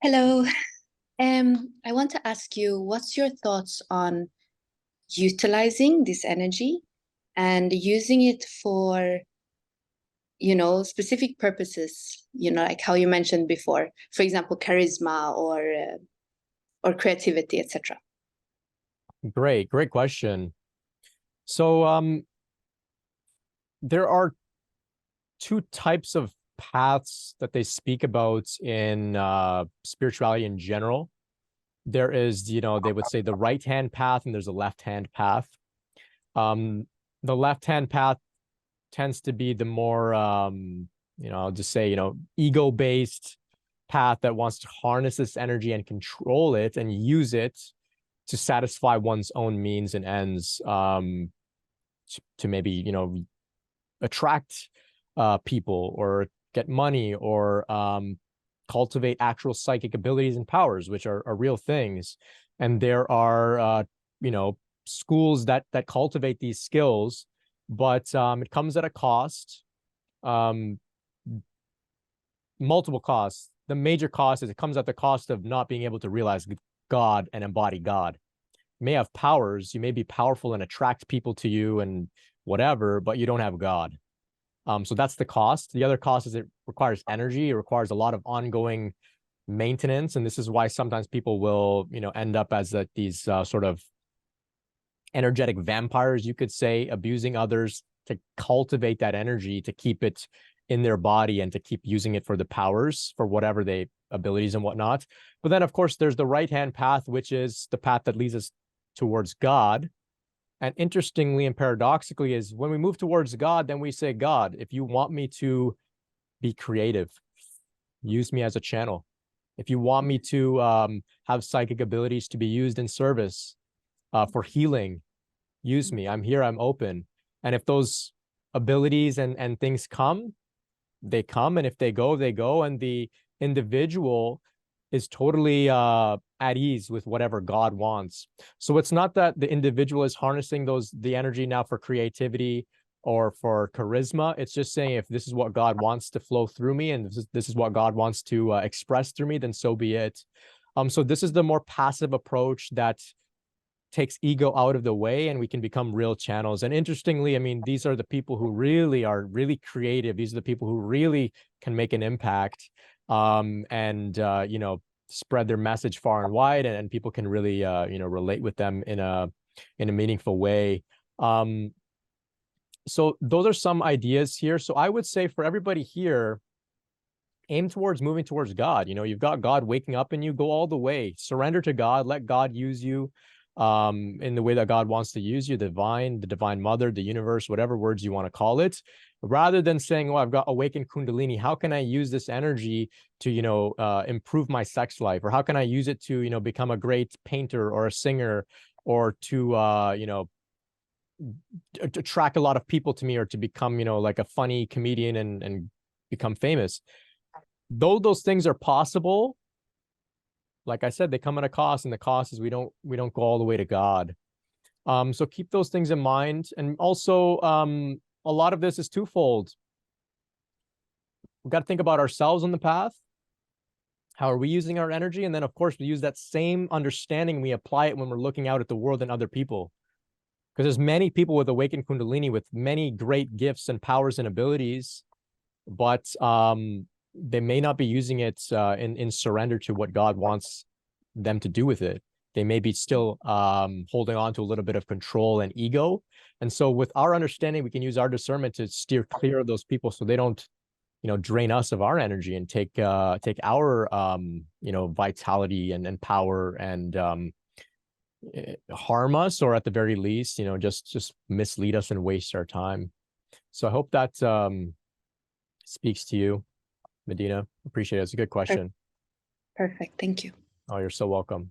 Hello. I want to ask you, what's your thoughts on utilizing this energy and using it for, specific purposes, like how you mentioned before, for example, charisma or creativity, etc. Great question. So there are two types of paths that they speak about in spirituality in general. There is, they would say the right-hand path and there's a left-hand path. The left-hand path tends to be the more, I'll just say, ego-based path that wants to harness this energy and control it and use it to satisfy one's own means and ends, to maybe, attract people or get money or cultivate actual psychic abilities and powers, which are real things. And there are, schools that cultivate these skills, but it comes at a cost, multiple costs. The major cost is it comes at the cost of not being able to realize God and embody God. You may have powers, you may be powerful and attract people to you and whatever, but you don't have God. So that's the cost. The other cost is it requires energy. It requires a lot of ongoing maintenance. And this is why sometimes people will, end up as these sort of energetic vampires, you could say, abusing others to cultivate that energy, to keep it in their body and to keep using it for the powers, for whatever they abilities and whatnot. But then, of course, there's the right-hand path, which is the path that leads us towards God. And interestingly and paradoxically is when we move towards God, then we say, God, if you want me to be creative, use me as a channel. If you want me to have psychic abilities to be used in service for healing, use me. I'm here, I'm open. And if those abilities and things come, they come. And if they go, they go. And the individual is totally at ease with whatever God wants. So it's not that the individual is harnessing the energy now for creativity or for charisma. It's just saying, if this is what God wants to flow through me and this is what God wants to express through me, then so be it. So this is the more passive approach that takes ego out of the way and we can become real channels. And interestingly, I mean, these are the people who really are really creative. These are the people who really can make an impact. And spread their message far and wide, and people can really relate with them in a meaningful way. So those are some ideas here. So I would say for everybody here, aim towards moving towards God. You've got God waking up in you, go all the way, surrender to God, let God use you in the way that God wants to use you, the divine mother, the universe, whatever words you want to call it, rather than saying, oh, I've got awakened Kundalini. How can I use this energy to, improve my sex life? Or how can I use it to, become a great painter or a singer or to, attract a lot of people to me or to become, like a funny comedian and become famous? Though those things are possible, like I said, they come at a cost, and the cost is we don't go all the way to God. So keep those things in mind. And also, a lot of this is twofold. We've got to think about ourselves on the path. How are we using our energy? And then, of course, we use that same understanding. We apply it when we're looking out at the world and other people. Because there's many people with awakened Kundalini with many great gifts and powers and abilities, but they may not be using it in surrender to what God wants them to do with it. They may be still holding on to a little bit of control and ego. And so with our understanding, we can use our discernment to steer clear of those people so they don't, drain us of our energy and take our, vitality and power and harm us, or at the very least, just mislead us and waste our time. So I hope that speaks to you, Medina. Appreciate it. It's a good question. Perfect. Thank you. Oh, you're so welcome.